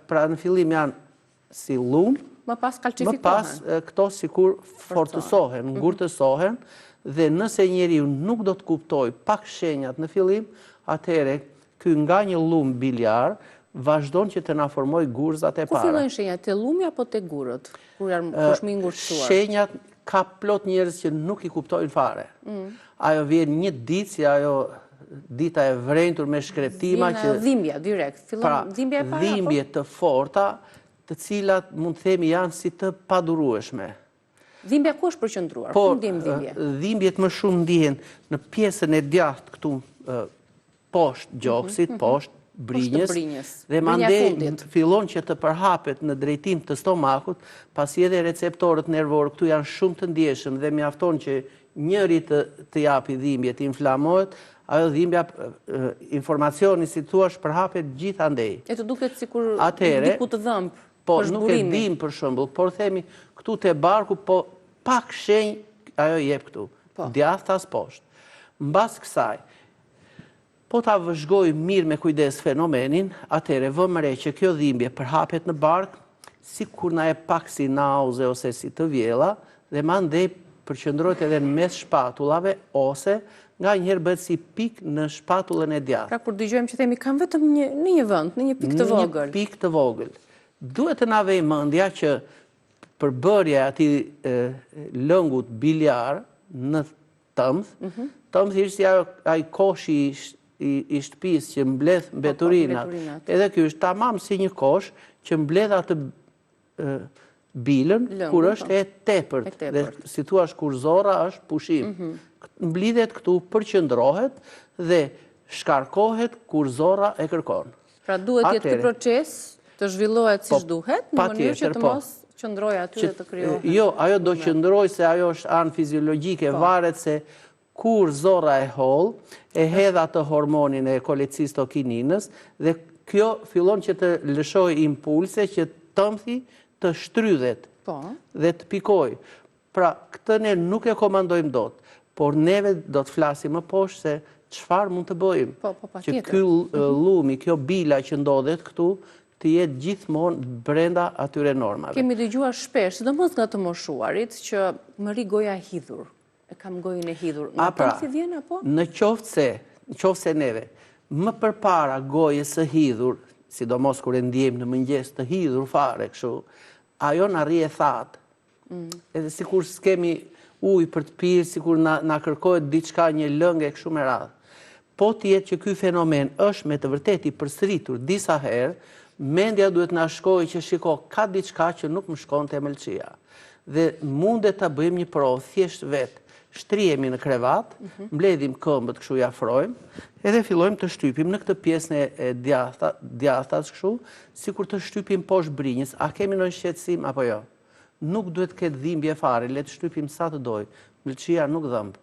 pra në fillim janë si lumë, më pas kalcifikohen. Më pas këto sikur fortësohen, ngurtësohen, dhe nëse njeriu nuk do të kuptoj pak shenjat në fillim, atëherë ky nga një lumë biljar vazhdon që të na formoj gurzat e para. Ku fillojnë shenjat, te lumi apo te gurët? Kur janë shmi ngurtësuar? Shenjat ka plot njerëz që nuk i kuptojnë fare. Ajo vjen një ditë si ajo dita e vrentur me shkreptima që dhimbja direkt. Fillon dhimbja e para. Dhimbje të forta, të cilat mund të themi janë si të padurueshme. Dhimbja ku është përqendruar? Ku ndjem dhimbje? Dhimbjet më shumë ndihen në pjesën e djathtë këtu poshtë gjoksit, poshtë brinjës, dhe mandej fillon që të përhapet në drejtim të stomakut, pasi edhe receptorët nervorë këtu janë shumë të ndjeshëm dhe mjafton që njëri të japi dhimbje, të inflamohet, ajo dhimbja, informacioni si thua përhapet gjithandej. E të duket sikur diku të dhëmb. Po, nuk e dim për shembull, por themi këtu te barku, po pak shenjë ajo jep këtu. Djathtas poshtë. Mbas kësaj, po ta vëzhgoj mirë me kujdes fenomenin, atëherë vëmë re që kjo dhimbje përhapet në bark, si kur na e pak si nauze ose si të vjella, dhe mandej përqendrohet edhe në mes shpatullave, ose nga njëherë bëhet si pik në shpatullën e djathtë. Pra kur dëgjojmë që themi kam vetëm në një vend, në një pik të vogël. Në një pik të vogël. Duhet të na vej mendja që përbërja e atij lëngut biljar në tëmth, tëmth ishte si ai koshi i shtëpisë që mbledh mbeturinat. Edhe ky është tamam si një kosh që mbledh atë bilën kur është e tepërt. Dhe si thua kur zorra është pushim. Mblidhet këtu, përqendrohet dhe shkarkohet kur zorra e kërkon. Pra duhet jetë ky proces të zhvillohet siç duhet, në mënyrë që të mos qëndrojë aty dhe të krijohet. Jo, ajo do qëndrojë se ajo është anë fiziologjike, varet se kur zorra e holl, e hedh atë hormonin e kolecistokininës dhe kjo fillon që të lëshojë impulse që tëmthi të shtrydhet dhe të pikojë. Pra, këtë ne nuk e komandojmë dot, por neve do të flasim më poshtë se çfarë mund të bëjmë. Që ky llumi, kjo bila që ndodhet këtu, të jetë gjithmonë brenda atyre normave. Kemi dëgjuar shpesh, sidomos nga të moshuarit, që më ri goja e hidhur. E kam gojën e hidhur. Nga tëmthi vjen apo? Në qoftë se neve, më përpara gojës së hidhur, sidomos kur e ndjejmë në mëngjes të hidhur fare kështu, ajo na rri e thatë. Edhe sikur s'kemi ujë për të pirë, sikur na kërkohet diçka, një lëngë e kështu me radhë. Po të jetë që ky fenomen është me të vërtetë i përsëritur disa herë, mendja duhet na shkojë që shiko, ka diçka që nuk më shkon te mëlçia. Dhe mundet ta bëjmë një provë thjesht vetë. Shtrihemi në krevat, mbledhim këmbët kështu i afrojmë, edhe fillojmë të shtypim në këtë pjesën e djathtas kështu, sikur të shtypim poshtë brinjës. A kemi ndonjë shqetësim apo jo? Nuk duhet të ketë dhimbje fare, le të shtypim sa të doj. Mëlçia nuk dhëmb.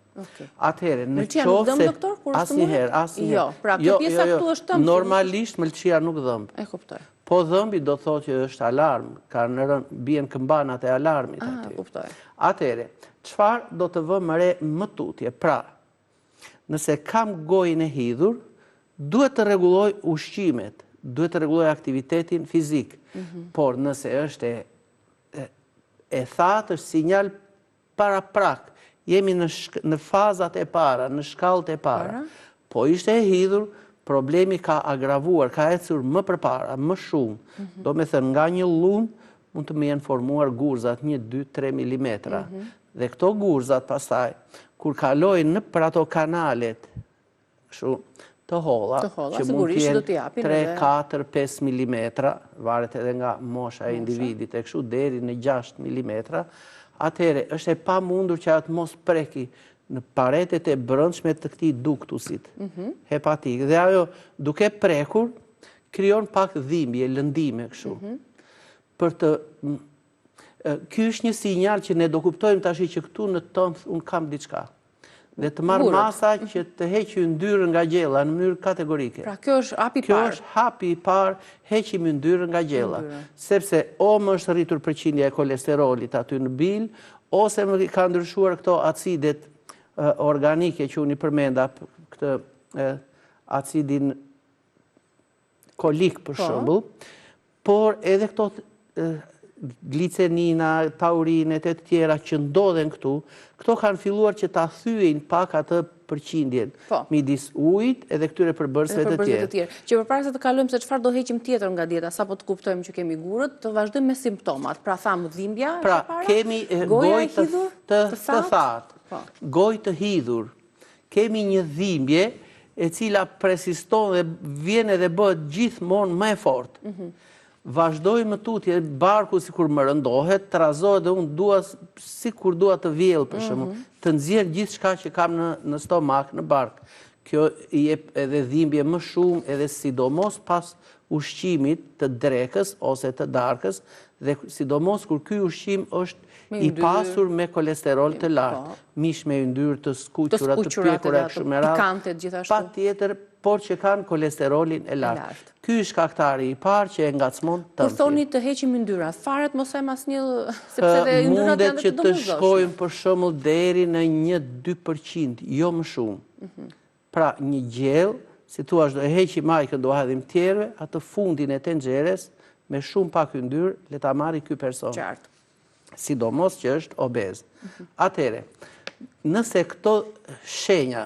Atëherë, në qoftë se asnjëherë. Jo, pra kjo pjesa këtu është tëmth. Normalisht mëlçia nuk dhëmb. E kuptoj. Po dhëmbi do të thotë që është alarm, bien këmbanat e alarmit aty. Kuptoj. Atëherë, çfarë do të vëmë re më tutje? Pra, nëse kam gojën e hidhur, duhet të rregulloj ushqimet, duhet të rregulloj aktivitetin fizik. Por nëse është e thatë, është sinjal paraprak. Jemi në fazat e para, në shkallët e para. Po ishte e hidhur, problemi ka agravuar, ka ecur më përpara, më shumë. Do me thënë, nga një lum mund të më jenë formuar gurzat 1, 2, 3 milimetra. Dhe këto gurzat pastaj, kur kalojnë në për ato kanalet të holla, që mund të jenë 3, 4, 5 milimetra, varet edhe nga mosha e individit e kështu, deri në 6 milimetra, atëherë është e pamundur që atë mos preki në paretet e brendshme të këtij duktusit hepatik. Dhe ajo duke prekur krijon pak dhimbje, lëndime kështu. Ky është një sinjal që ne do kuptojmë tash që këtu në tëmth un kam diçka. Dhe të marr masa që të heqë yndyrën nga gjella në mënyrë kategorike. Pra kjo është hapi i parë. Kjo është hapi i parë, heqim yndyrën nga gjella. Sepse o më është rritur përqindja e kolesterolit aty në bil, ose më ka ndryshuar këto acidet organike që unë i përmenda, këtë acidin kolik për shembull, por edhe këto glicenina, taurinet e tjera që ndodhen këtu, këto kanë filluar që ta thyen pak atë përqindjen midis ujit edhe këtyre përbërësve të tjerë. Që përpara se të kalojmë se çfarë do heqim tjetër nga dieta, sapo të kuptojmë që kemi gurët, të vazhdojmë me simptomat. Pra thamë dhimbja, pra kemi gojë të thatë, gojë të hidhur, kemi një dhimbje e cila persiston dhe vjen edhe bëhet gjithmonë më e fortë. Vazhdoj më tutje, barku si kur më rëndohet, të razohet dhe unë dua, si kur dua të vjellë për shembull, të nxjerr gjithë shka që kam në stomak, në bark. Kjo i jep edhe dhimbje më shumë, edhe sidomos pas ushqimit të drekës ose të darkës, dhe sidomos kur ky ushqim është i pasur me kolesterol të lartë, mish me yndyrë të skuqura, të pjekura, pikante gjithashtu. Patjetër, por që kanë kolesterolin e lartë. Ky është shkaktari i parë që e ngacmon tëmthi. Kur thoni të heqim yndyrat, faret mos em asnjë, sepse dhe yndyrat janë mundet që të shkojmë për shembull deri në 1-2%, jo më shumë. Pra një gjell, si thua do e heqim majkën, do hadhim tjerëve, atë fundin e tenxheres me shumë pak yndyrë, le ta marrë ky person. Qartë. Sidomos që është obez. Atëre, nëse këto shenja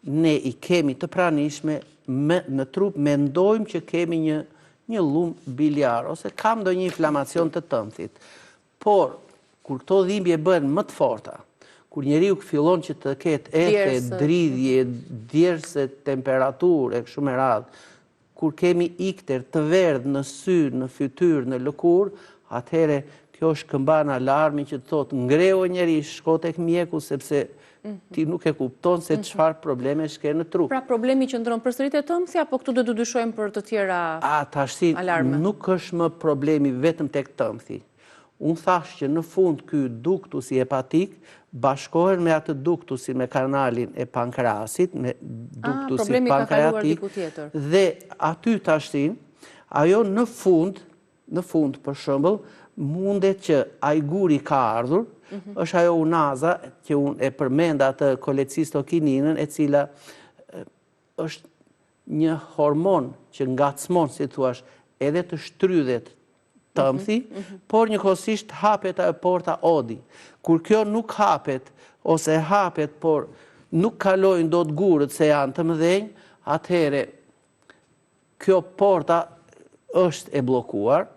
ne i kemi të pranishme në trup, mendojmë që kemi një lumë biliar, ose kam ndonjë inflamacion të tëmthit. Por, kur këto dhimbje bëhen më të forta, kur njeriu fillon që të ketë efe, dridhje, djerse, temperaturë, e kështu me radhë, kur kemi ikter të verdhë në sy, në fytyrë, në lëkurë, atëhere kjo është këmban alarmi që të thotë ngreu njeri, shko tek mjeku, sepse ti nuk e kupton se çfarë probleme shke në trup. Pra problemi qëndron përsëri te tëmthi, apo këtu do të dyshojmë për të tjera alarme? Nuk është më problemi vetëm tek tëmthi. Unë thash që në fund ky duktusi hepatik bashkohen me atë duktusi me kanalin e pankreasit, me duktusi pankreatik, dhe aty tashtin, ajo në fund për shembull, mundet që ai guri ka ardhur, është ajo unaza që unë e përmenda atë kolecistokininën, e cila është një hormon që ngacmon, si thuash, edhe të shtrydhet tëmthi, por njëkohësisht hapet ajo porta odi. Kur kjo nuk hapet, ose hapet, por nuk kalojnë dot gurët se janë të mëdhenj, atëhere kjo porta është e bllokuar.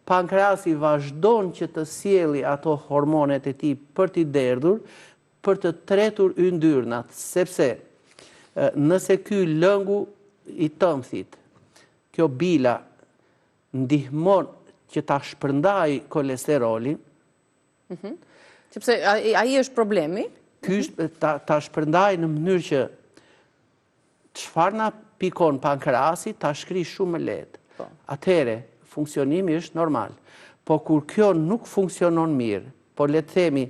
Pankreasi vazhdon që të sjellë ato hormonet e tij për t'i derdhur, për të tretur yndyrnat, sepse nëse ky lëngu i tëmthit, kjo bila ndihmon që ta shpërndaj kolesterolin, sepse ai është problemi, ky ta shpërndaj në mënyrë që çfarë na pikon pankreasi ta shkri shumë më lehtë. Atëhere funksionimi është normal. Po kur kjo nuk funksionon mirë, po le të themi,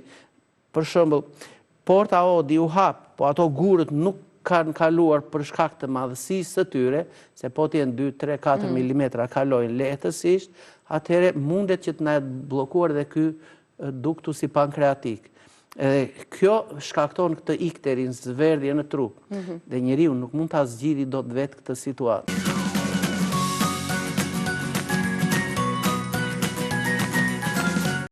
për shembull, porta odi u hap, po ato gurët nuk kanë kaluar për shkak të madhësisë së tyre, se po të jenë 2, 3, 4 milimetra kalojnë lehtësisht, atëherë mundet që të na bllokuar dhe ky duktusi pankreatik. Edhe kjo shkakton këtë ikterin, zverdhje në trup, dhe njeriu nuk mund ta zgjidhë dot vetë këtë situatë.